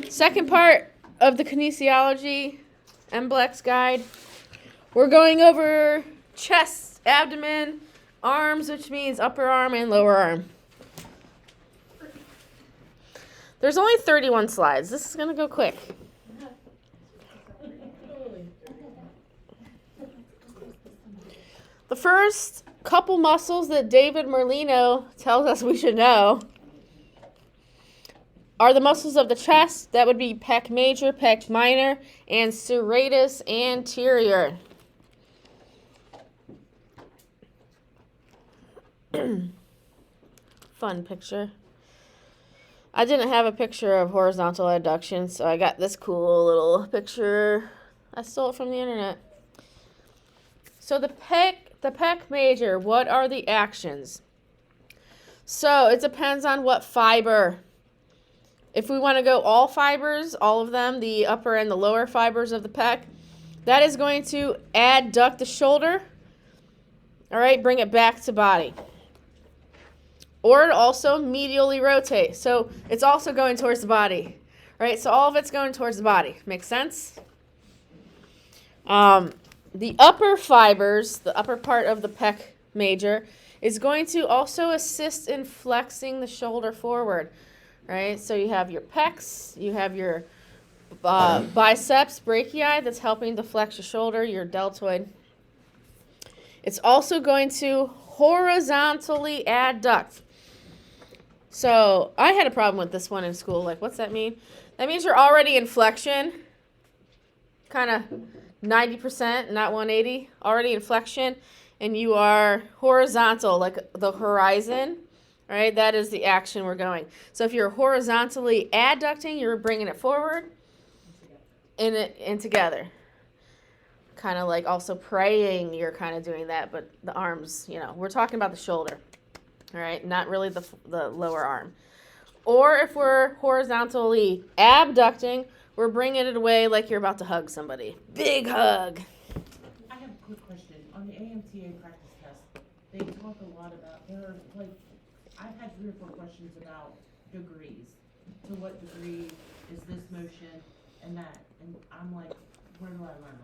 Second part of the Kinesiology MBLE guide. We're going over chest, abdomen, arms, which means upper arm and lower arm. There's only 31 slides. This is going to go quick. The first couple muscles that David Merlino tells us we should know are the muscles of the chest. That would be pec major, pec minor, and serratus anterior. Fun picture. I didn't have a picture of horizontal adduction, so I got this cool little picture. I stole it from the internet. So the pec major, what are the actions? So it depends on what fiber. If we want to go all fibers, all of them, the upper and the lower fibers of the pec, that is going to adduct the shoulder. All right, bring it back to body. Or it also medially rotate. So it's also going towards the body. Right? So all of it's going towards the body. Makes sense? The upper fibers, the upper part of the pec major, is going to also assist in flexing the shoulder forward. Right? So you have your pecs, you have your biceps brachii that's helping to flex your shoulder, your deltoid. It's also going to horizontally adduct. So I had a problem with this one in school. Like, what's that mean? That means you're already in flexion, kind of 90%, not 180, already in flexion, and you are horizontal, like the horizon. Right, that is the action we're going. So if you're horizontally adducting, you're bringing it forward and together. Kind of like also praying, you're kind of doing that, but the arms, we're talking about the shoulder. All right, not really the lower arm. Or if we're horizontally abducting, we're bringing it away like you're about to hug somebody. Big hug. I have a quick question. On the AMTA practice test, they talk a lot about, I've had 3 or 4 questions about degrees. To what degree is this motion and that? And I'm like, where do I learn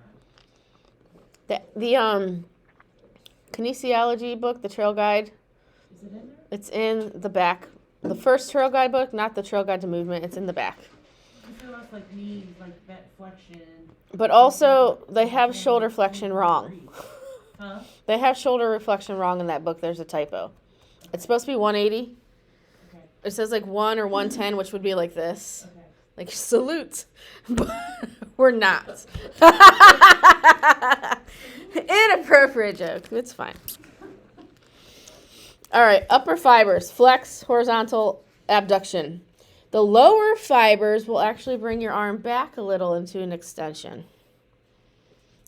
that? The Kinesiology book, the trail guide. Is it in there? It's in the back. The first trail guide book, not the trail guide to movement. It's in the back. I feel like knees, like that flexion. But also, they have shoulder flexion wrong. Huh? They have shoulder flexion wrong in that book. There's a typo. It's supposed to be 180. Okay. It says like 1 or 110, which would be like this. Okay. Like salute. But we're not. Inappropriate joke. It's fine. All right, upper fibers, flex, horizontal abduction. The lower fibers will actually bring your arm back a little into an extension.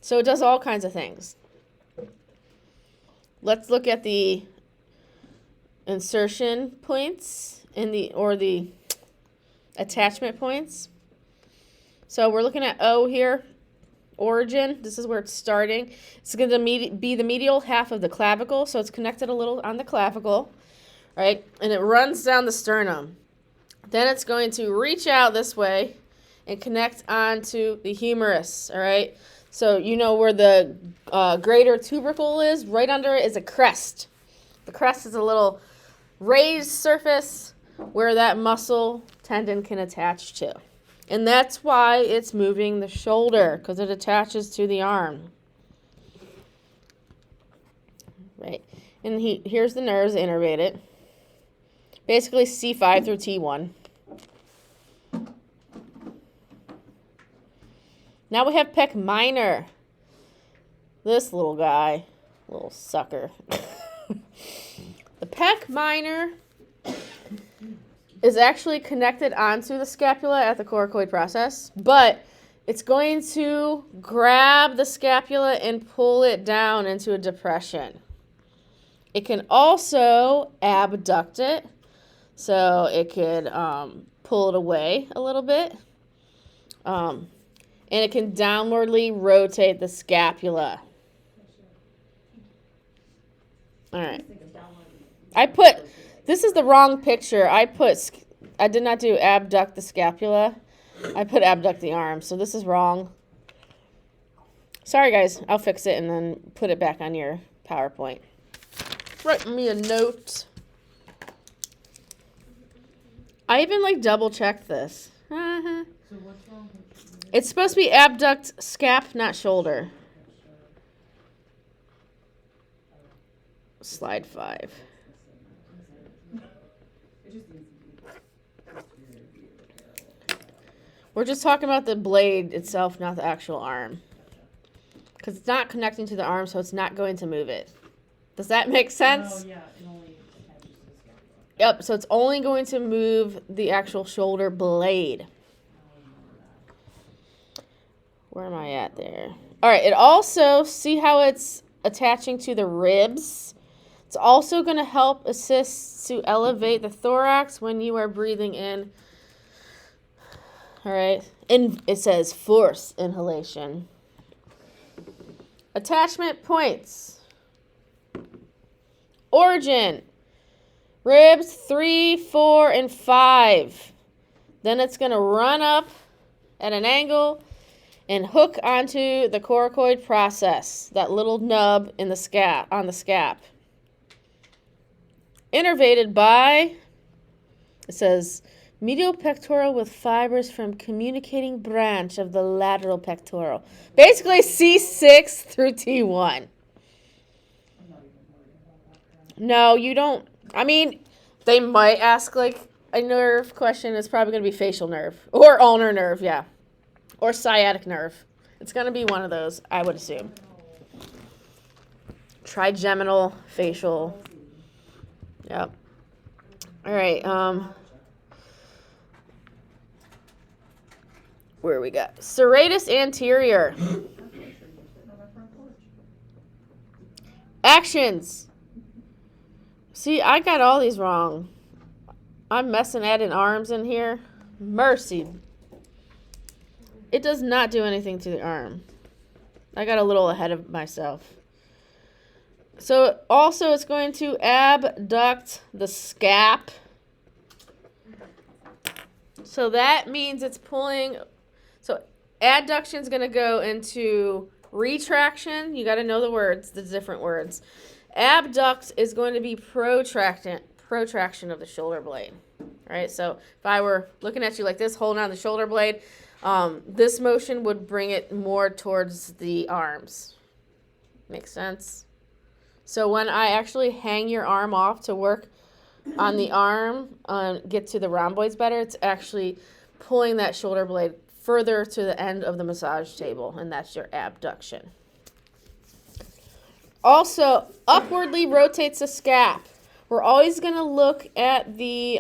So it does all kinds of things. Let's look at the insertion points or the attachment points. So we're looking at O here, origin. This is where it's starting. It's going to be the medial half of the clavicle, so it's connected a little on the clavicle, right? And it runs down the sternum. Then it's going to reach out this way and connect onto the humerus, all right? So you know where the greater tubercle is? Right under it is a crest. The crest is a little raised surface where that muscle tendon can attach to. And that's why it's moving the shoulder, because it attaches to the arm. Right. And here's the nerves innervated. Basically C5 through T1. Now we have pec minor. This little guy, little sucker. The pec minor is actually connected onto the scapula at the coracoid process, but it's going to grab the scapula and pull it down into a depression. It can also abduct it, so it could pull it away a little bit, and it can downwardly rotate the scapula. All right. This is the wrong picture. I put I did not do abduct the scapula. I put abduct the arm, so this is wrong. Sorry, guys. I'll fix it and then put it back on your PowerPoint. Write me a note. I even, like, double-checked this. So what's wrong with It's supposed to be abduct scap, not shoulder. Slide 5. We're just talking about the blade itself, not the actual arm. Because it's not connecting to the arm, so it's not going to move it. Does that make sense? Oh, yeah, it only attaches to the scapula. Yep, so it's only going to move the actual shoulder blade. Where am I at there? All right, it also, see how it's attaching to the ribs? It's also going to help assist to elevate the thorax when you are breathing in. All right, and it says force inhalation. Attachment points. Origin. Ribs 3, 4, and 5. Then it's going to run up at an angle and hook onto the coracoid process, that little nub in the scap, on the scap. Innervated by, it says, medial pectoral with fibers from communicating branch of the lateral pectoral. Basically C6 through T1. No, you don't. I mean, they might ask like a nerve question. It's probably going to be facial nerve or ulnar nerve, yeah. Or sciatic nerve. It's going to be one of those, I would assume. Trigeminal, facial. Yep. All right. Where we got? Serratus anterior. Actions. See, I got all these wrong. I'm messing adding arms in here. Mercy. It does not do anything to the arm. I got a little ahead of myself. So also it's going to abduct the scap. So that means it's pulling. So adduction is going to go into retraction. You got to know the words, the different words. Abduct is going to be protraction of the shoulder blade. Right? So if I were looking at you like this, holding on the shoulder blade, this motion would bring it more towards the arms. Makes sense? So when I actually hang your arm off to work on the arm, get to the rhomboids better, it's actually pulling that shoulder blade further to the end of the massage table, and that's your abduction. Also, upwardly rotates the scap. We're always going to look at the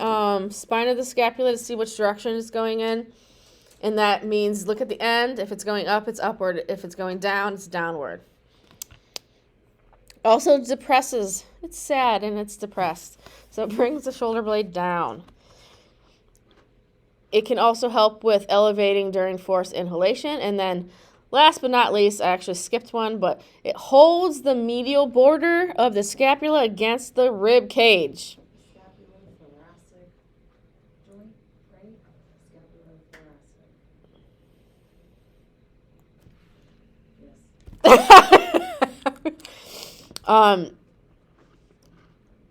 spine of the scapula to see which direction it's going in. And that means look at the end. If it's going up, it's upward. If it's going down, it's downward. Also depresses. It's sad and it's depressed. So it brings the shoulder blade down. It can also help with elevating during forced inhalation. And then last but not least, I actually skipped one, but it holds the medial border of the scapula against the rib cage. Scapulothoracic joint, right? Scapulothoracic. Yes.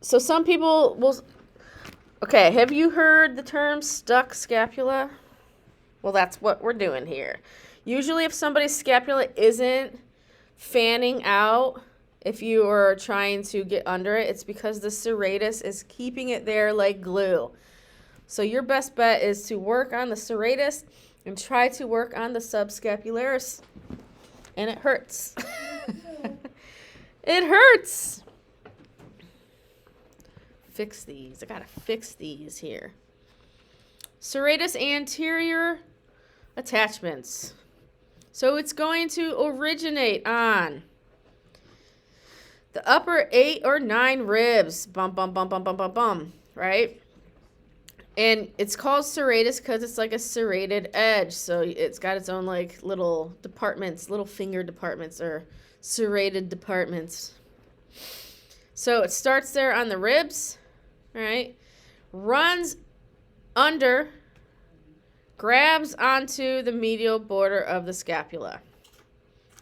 So some people will. Okay, have you heard the term stuck scapula? Well, that's what we're doing here. Usually, if somebody's scapula isn't fanning out, if you are trying to get under it, it's because the serratus is keeping it there like glue. So your best bet is to work on the serratus and try to work on the subscapularis. And it hurts. It hurts. Fix these. I gotta fix these here. Serratus anterior attachments. So it's going to originate on the upper 8 or 9 ribs. Bum, bum, bum, bum, bum, bum, bum. Right? And it's called serratus because it's like a serrated edge. So it's got its own like little departments, little finger departments or serrated departments. So it starts there on the ribs, right? Runs under grabs onto the medial border of the scapula.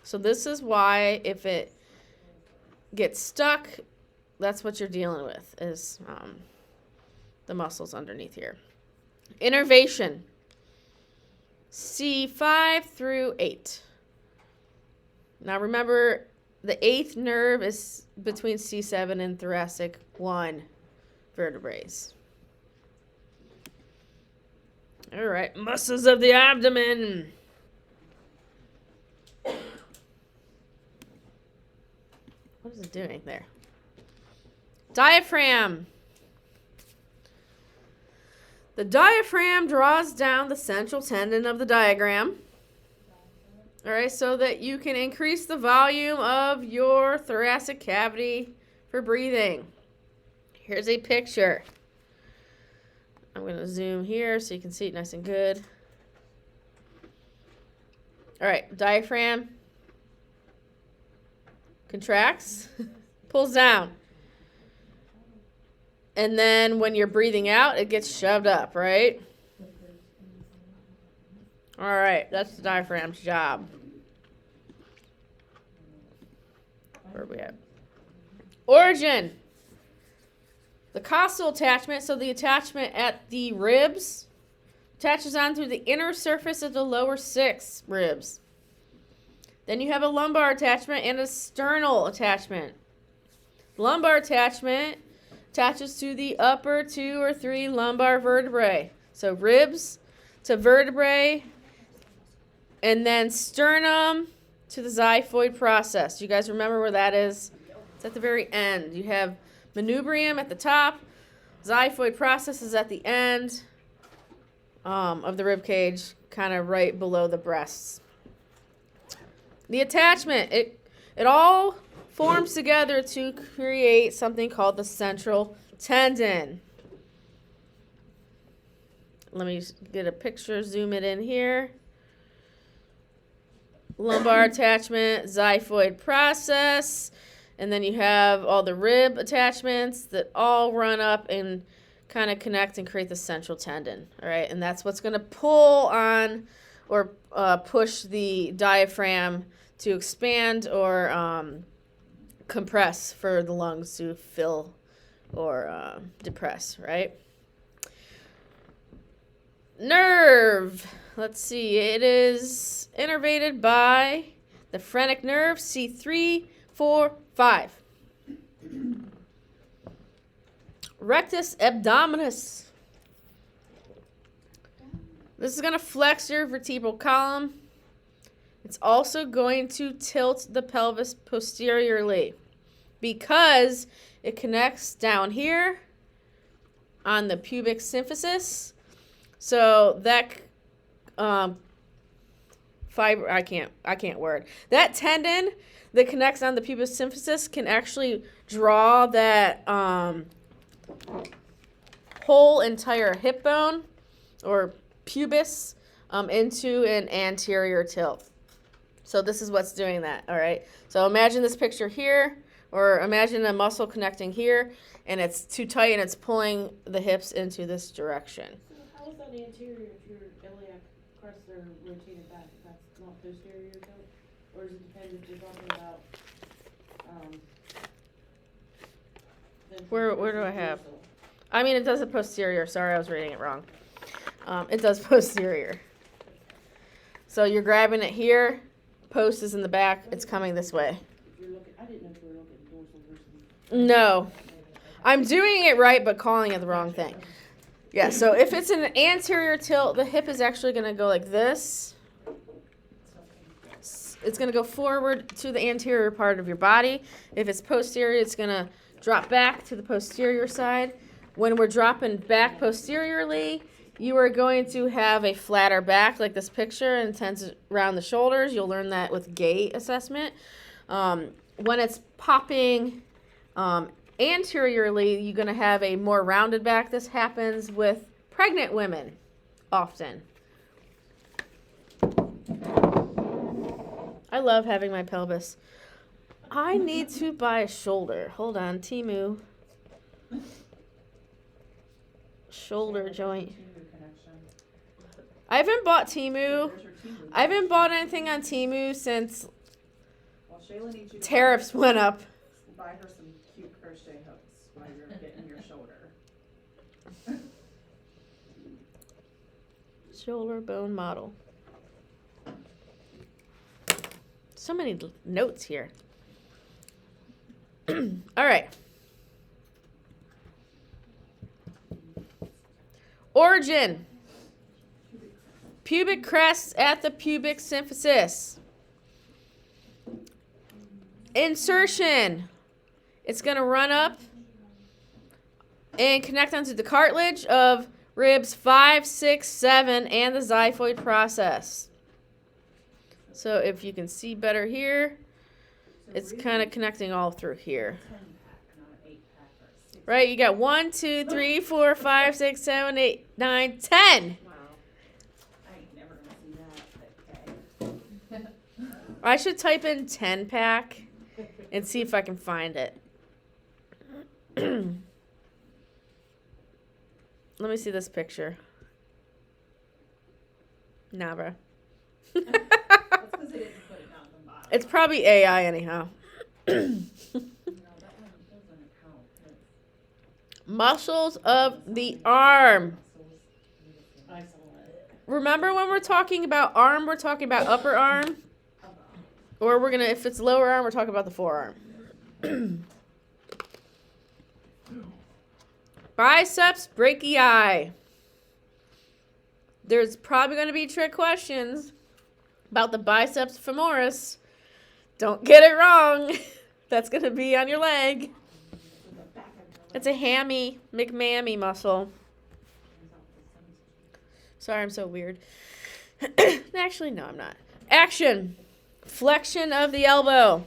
So this is why if it gets stuck, that's what you're dealing with, is the muscles underneath here. Innervation, C5 through 8. Now remember, the 8th nerve is between C7 and thoracic 1 vertebrae. All right, muscles of the abdomen. What is it doing there? Diaphragm. The diaphragm draws down the central tendon of the diaphragm. All right, so that you can increase the volume of your thoracic cavity for breathing. Here's a picture. I'm going to zoom here so you can see it nice and good. All right, diaphragm contracts, pulls down. And then when you're breathing out, it gets shoved up, right? All right, that's the diaphragm's job. Where are we at? Origin. The costal attachment, so the attachment at the ribs, attaches on through the inner surface of the lower 6 ribs. Then you have a lumbar attachment and a sternal attachment. Lumbar attachment attaches to the upper 2 or 3 lumbar vertebrae. So ribs to vertebrae, and then sternum to the xiphoid process. You guys remember where that is? It's at the very end. You have manubrium at the top. Xiphoid process is at the end of the rib cage, kind of right below the breasts. The attachment, it all forms together to create something called the central tendon. Let me get a picture, zoom it in here. Lumbar attachment, xiphoid process, and then you have all the rib attachments that all run up and kind of connect and create the central tendon, all right? And that's what's going to pull on or push the diaphragm to expand or compress for the lungs to fill or depress, right? Nerve. Let's see. It is innervated by the phrenic nerve, C3, 4, 5. Rectus abdominis. This is going to flex your vertebral column. It's also going to tilt the pelvis posteriorly because it connects down here on the pubic symphysis. So that fiber, I can't word. That tendon that connects on the pubic symphysis can actually draw that whole entire hip bone or pubis into an anterior tilt. So this is what's doing that, all right? So imagine this picture here, or imagine a muscle connecting here, and it's too tight and it's pulling the hips into this direction. So how is that anterior if your iliac crests are rotated back? If that's not posterior tilt? Or does it depend if you're talking about Where do I have? I mean, it does a posterior. Sorry, I was reading it wrong. It does posterior. So you're grabbing it here. Post is in the back. It's coming this way. I didn't know if you were looking dorsal versus. No. I'm doing it right, but calling it the wrong thing. Yeah, so if it's an anterior tilt, the hip is actually going to go like this. It's going to go forward to the anterior part of your body. If it's posterior, it's going to drop back to the posterior side. When we're dropping back posteriorly, you are going to have a flatter back like this picture and tends around the shoulders. You'll learn that with gait assessment. When it's popping anteriorly, you're going to have a more rounded back. This happens with pregnant women often. I love having my pelvis. I need to buy a shoulder. Hold on, Temu. Shoulder joint. I haven't bought Temu. There's your Temu. I haven't bought anything on Temu since Well, Shayla needs you to tariffs went up. buy her some cute crochet hooks while you're getting your shoulder. Shoulder bone model. So many notes here. All right. Origin. Pubic crests at the pubic symphysis. Insertion. It's going to run up and connect onto the cartilage of ribs 5, 6, 7, and the xiphoid process. So if you can see better here, it's kind of connecting all through here. 10-pack, not an 8-pack or a 6-pack. Right, you got 1, 2, 3, 4, 5, 6, 7, 8, 9, 10. Wow. I ain't never gonna see that, but okay. I should type in 10 pack and see if I can find it. Let me see this picture. Nah, bro. That's because they didn't put it down at the bottom. It's probably AI anyhow. No, that one doesn't count. Muscles of the arm. I saw it. Remember when we're talking about arm, we're talking about upper arm? Or we're going to, if it's lower arm, we're talking about the forearm. Biceps brachii. There's probably going to be trick questions about the biceps femoris. Don't get it wrong. That's going to be on your leg. It's a hammy, McMammy muscle. Sorry, I'm so weird. Actually, no, I'm not. Action. Flexion of the elbow.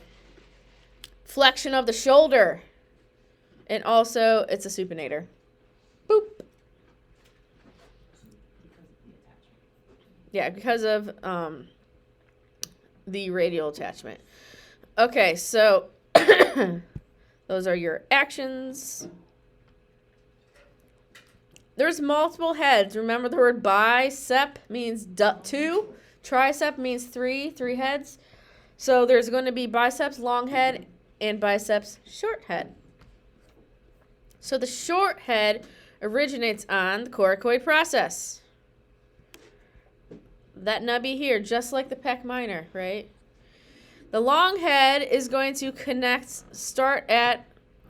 Flexion of the shoulder. And also, it's a supinator. Boop. Yeah, because of the radial attachment. Okay, so those are your actions. There's multiple heads. Remember the word bicep means 2. Tricep means 3 heads. So there's going to be biceps long head and biceps short head. So the short head originates on the coracoid process. That nubby here, just like the pec minor, right? The long head is going to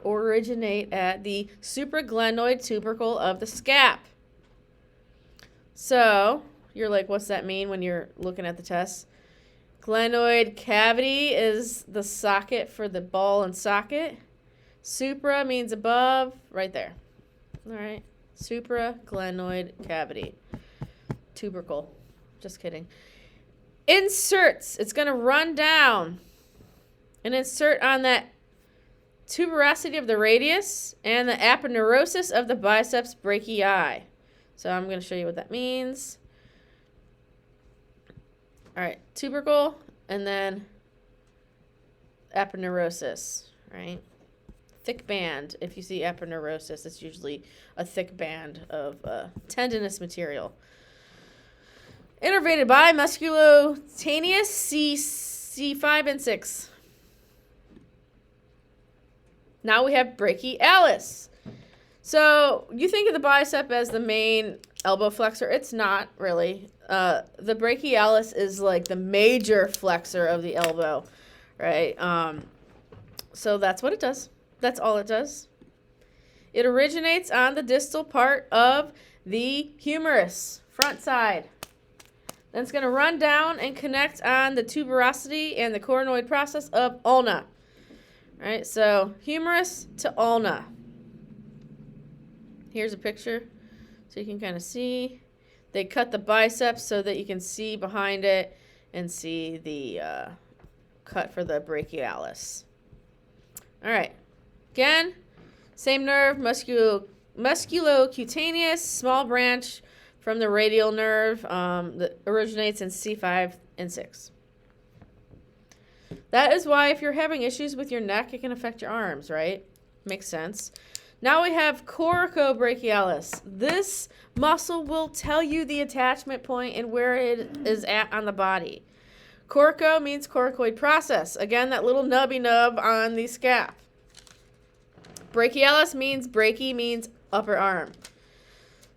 originate at the supraglenoid tubercle of the scap. So, you're like, what's that mean when you're looking at the test? Glenoid cavity is the socket for the ball and socket. Supra means above, right there. All right. Supraglenoid cavity. Tubercle. Just kidding. Inserts. It's going to run down and insert on that tuberosity of the radius and the aponeurosis of the biceps brachii. So I'm going to show you what that means. All right, tubercle and then aponeurosis, right? Thick band. If you see aponeurosis, it's usually a thick band of tendinous material. Innervated by musculocutaneous C5 and 6. Now we have brachialis. So you think of the bicep as the main elbow flexor. It's not really. The brachialis is like the major flexor of the elbow, right? So that's what it does. That's all it does. It originates on the distal part of the humerus, front side. Then it's going to run down and connect on the tuberosity and the coronoid process of ulna. All right, so humerus to ulna. Here's a picture so you can kind of see. They cut the biceps so that you can see behind it and see the cut for the brachialis. All right, again, same nerve, musculocutaneous, small branch from the radial nerve that originates in C5 and 6. That is why if you're having issues with your neck, it can affect your arms, right? Makes sense. Now we have coracobrachialis. This muscle will tell you the attachment point and where it is at on the body. Coraco means coracoid process. Again, that little nubby nub on the scap. Brachialis means brachii means upper arm.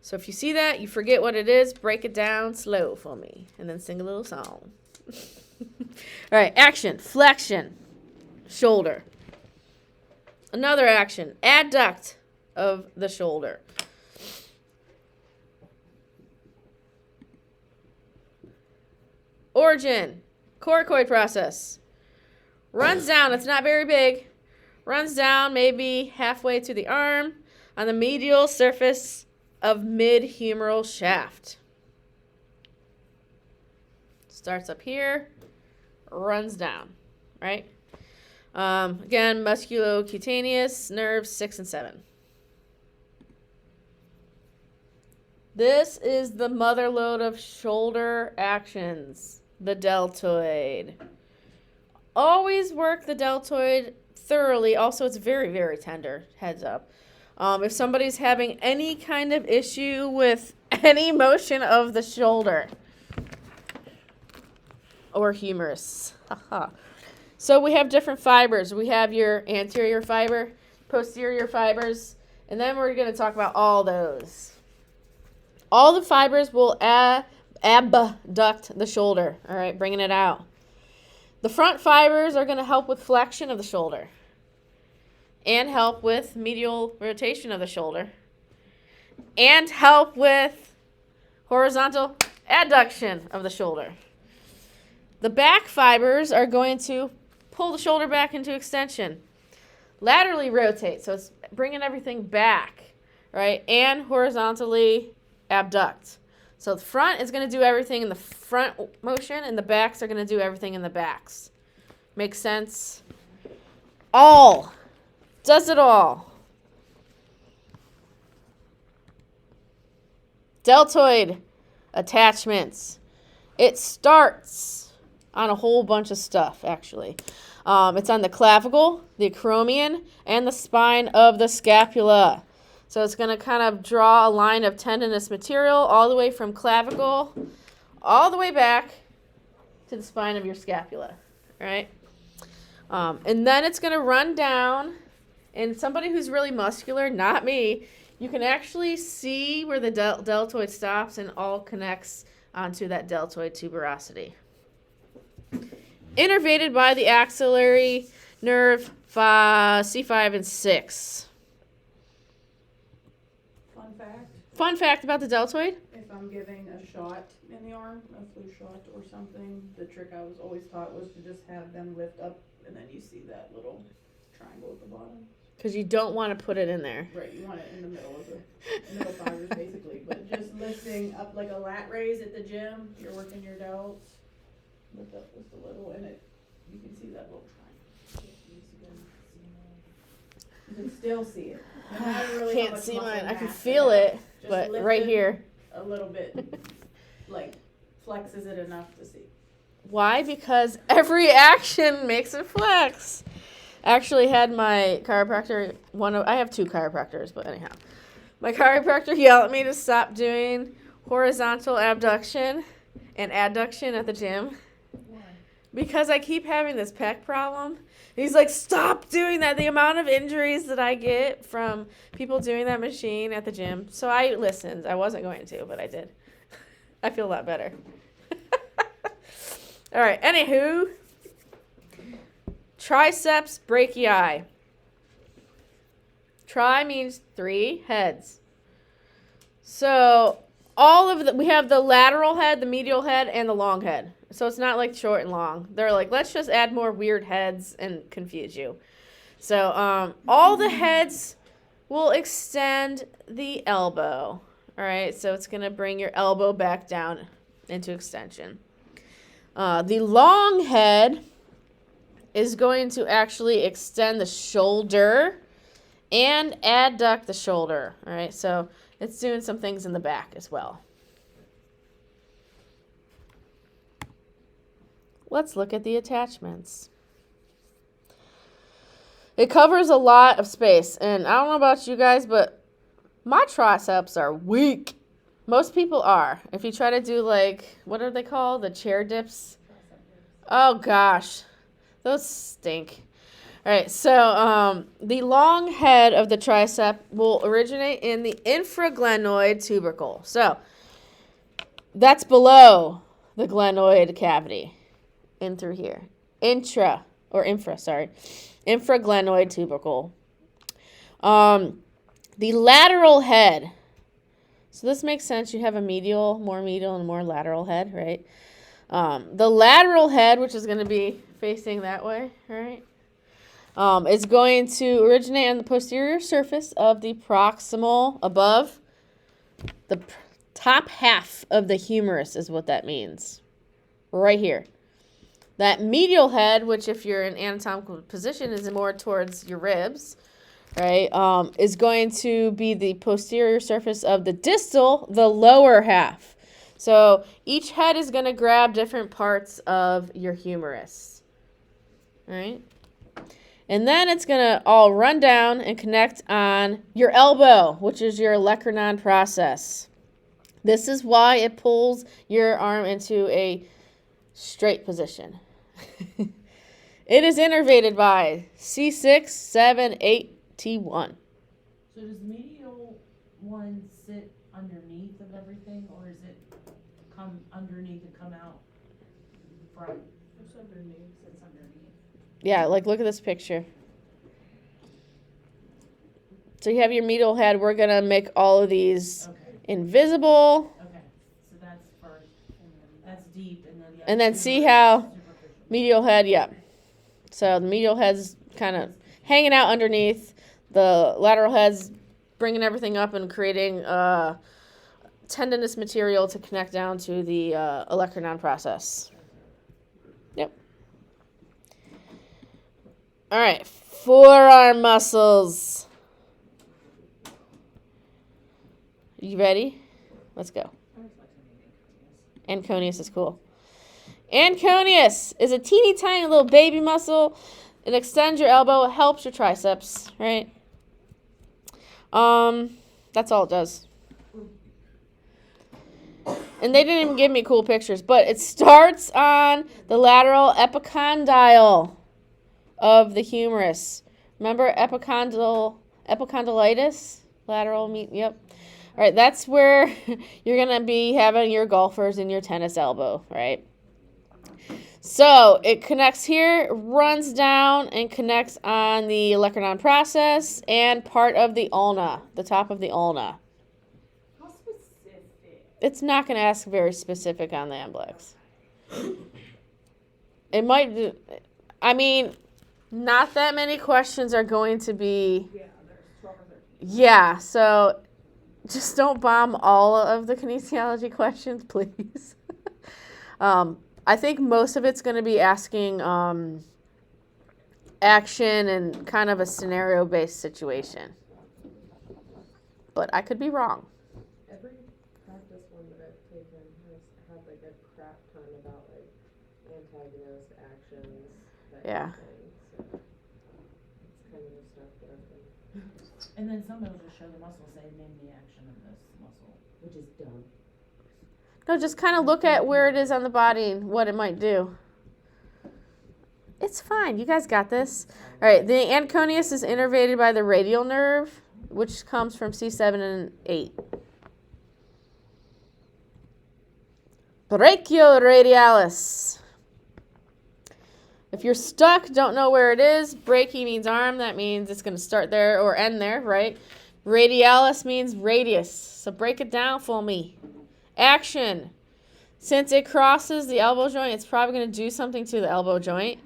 So if you see that, you forget what it is, break it down slow for me, and then sing a little song. All right, action, flexion, shoulder. Another action, adduct of the shoulder. Origin, coracoid process. Runs down, it's not very big. Runs down maybe halfway to the arm on the medial surface of mid-humeral shaft. Starts up here, runs down, right? Again, musculocutaneous nerves 6 and 7. This is the mother lode of shoulder actions, the deltoid. Always work the deltoid thoroughly. Also, it's very, very tender, heads up. If somebody's having any kind of issue with any motion of the shoulder or humerus. So we have different fibers. We have your anterior fiber, posterior fibers, and then we're going to talk about all those. All the fibers will abduct the shoulder, all right, bringing it out. The front fibers are going to help with flexion of the shoulder and help with medial rotation of the shoulder and help with horizontal adduction of the shoulder. The back fibers are going to pull the shoulder back into extension. Laterally rotate, so it's bringing everything back, right, and horizontally abduct. So the front is going to do everything in the front motion, and the backs are going to do everything in the backs. Makes sense? All. Does it all. Deltoid attachments. It starts on a whole bunch of stuff, actually. It's on the clavicle, the acromion, and the spine of the scapula. So it's going to kind of draw a line of tendinous material all the way from clavicle all the way back to the spine of your scapula, right? And then it's going to run down, and somebody who's really muscular, not me, you can actually see where the deltoid stops and all connects onto that deltoid tuberosity. Innervated by the axillary nerve C5 and 6. Fun fact about the deltoid. If I'm giving a shot in the arm, a flu shot or something, the trick I was always taught was to just have them lift up, and then you see that little triangle at the bottom. Because you don't want to put it in there. Right, you want it in the middle of the middle fibers, basically. But just lifting up like a lat raise at the gym, you're working your delts. Lift up just a little, and you can see that little triangle. You can still see it. No matter really how Can't much see muscle mine. I can mass feel they have. it, Just but lift right it here. a little bit, like flexes it enough to see. Why? Because every action makes it flex. Actually had my chiropractor, I have 2 chiropractors, but anyhow. My chiropractor yelled at me to stop doing horizontal abduction and adduction at the gym. Why? Because I keep having this pec problem. He's like, stop doing that. The amount of injuries that I get from people doing that machine at the gym. So I listened. I wasn't going to, but I did. I feel a lot better. All right. Anywho, triceps brachii. Tri means 3 heads. So we have the lateral head, the medial head, and the long head. So it's not like short and long. They're like, let's just add more weird heads and confuse you. So all the heads will extend the elbow. All right, so it's going to bring your elbow back down into extension. The long head is going to actually extend the shoulder and adduct the shoulder. All right, so it's doing some things in the back as well. Let's look at the attachments. It covers a lot of space. And I don't know about you guys, but my triceps are weak. Most people are. If you try to do like, what are they called? The chair dips? Oh gosh, those stink. All right, so the long head of the tricep will originate in the infraglenoid tubercle. So that's below the glenoid cavity, in through here. Infraglenoid tubercle. The lateral head. So this makes sense. You have a more medial and more lateral head, right? The lateral head, which is going to be facing that way, right, is going to originate on the posterior surface of the proximal, above the top half of the humerus is what that means, right here. That medial head, which if you're in anatomical position is more towards your ribs, right, is going to be the posterior surface of the distal, the lower half. So each head is going to grab different parts of your humerus, right? And then it's going to all run down and connect on your elbow, which is your olecranon process. This is why it pulls your arm into a straight position. It is innervated by C6, 7, 8, T1. So does the medial one sit underneath of everything, or is it come underneath and come out front? It's underneath. It's underneath. Yeah, like look at this picture. So you have your medial head. We're going to make all of these invisible. Okay, so that's first, that's deep, and then the And then other see two how are superficial. medial head, yeah. So the medial head's kind of hanging out underneath. The lateral head's bringing everything up and creating tendinous material to connect down to the olecranon process. Yep. All right, forearm muscles. You ready? Let's go. Anconius is cool. Anconius is a teeny tiny little baby muscle. It extends your elbow. It helps your triceps, right? That's all it does. And they didn't even give me cool pictures, but it starts on the lateral epicondyle of the humerus. Remember epicondylitis? Yep. All right, that's where you're going to be having your golfers and your tennis elbow, right? So it connects here, runs down, and connects on the olecranon process and part of the ulna, the top of the ulna. How specific? It's not going to ask very specific on the MBLEX. It might, I mean, not that many questions are going to be, Yeah, there's 12 or 13. yeah, so just don't bomb all of the kinesiology questions, please. I think most of it's going to be asking action and kind of a scenario-based situation. But I could be wrong. Every practice one that I've taken has had like a crap ton about like antagonist actions, that Yeah. kind of thing. So it's kind of the stuff that I've been, And then some will just show the muscle, say, name the action of this muscle. which is dumb. No, just kind of look at where it is on the body and what it might do. It's fine. You guys got this. All right. The anconius is innervated by the radial nerve, which comes from C7 and 8. Brachioradialis. If you're stuck, don't know where it is, brachii means arm. That means it's going to start there or end there, right? Radialis means radius. So break it down for me. Action. Since it crosses the elbow joint, it's probably going to do something to the elbow joint.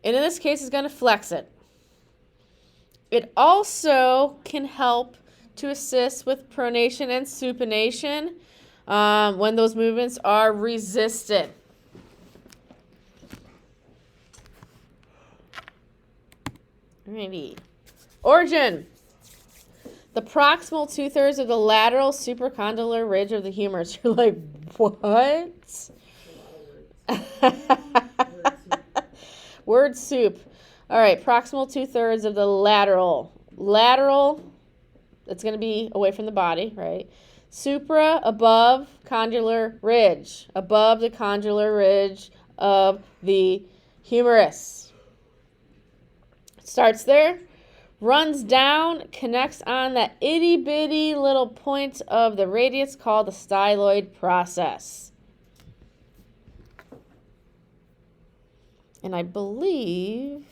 And in this case, it's going to flex it. It also can help to assist with pronation and supination when those movements are resisted. Alrighty. Origin. The proximal 2/3 of the lateral supracondylar ridge of the humerus. You're like, what? Word soup. All right, proximal 2/3 of the lateral. Lateral, it's going to be away from the body, right? Supra, above condylar ridge. Above the condylar ridge of the humerus. Starts there, runs down, connects on that itty bitty little point of the radius called the styloid process. And I believe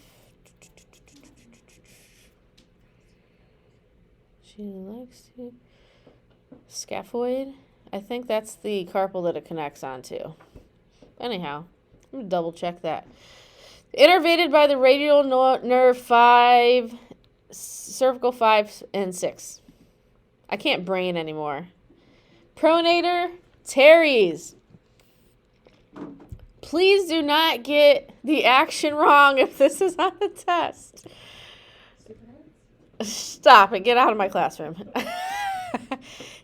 she likes to scaphoid. I think that's the carpal that it connects onto. Anyhow, I'm gonna double check that. Innervated by the radial nerve 5, cervical 5 and 6. I can't brain anymore. Pronator teres. Please do not get the action wrong if this is on the test. Stop it. Get out of my classroom.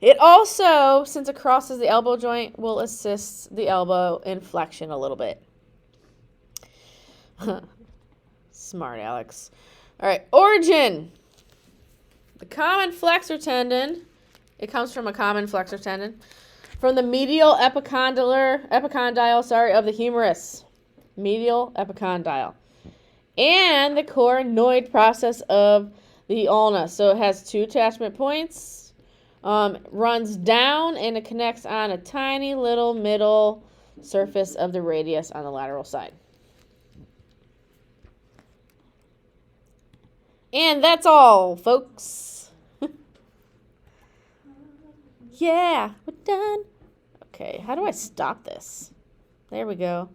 It also, since it crosses the elbow joint, will assist the elbow in flexion a little bit. Smart, Alex. All right, origin. The common flexor tendon. It comes from a common flexor tendon. From the medial epicondyle of the humerus. Medial epicondyle. And the coronoid process of the ulna. So it has 2 attachment points. Runs down and it connects on a tiny little middle surface of the radius on the lateral side. And that's all, folks. Yeah, we're done. Okay, how do I stop this? There we go.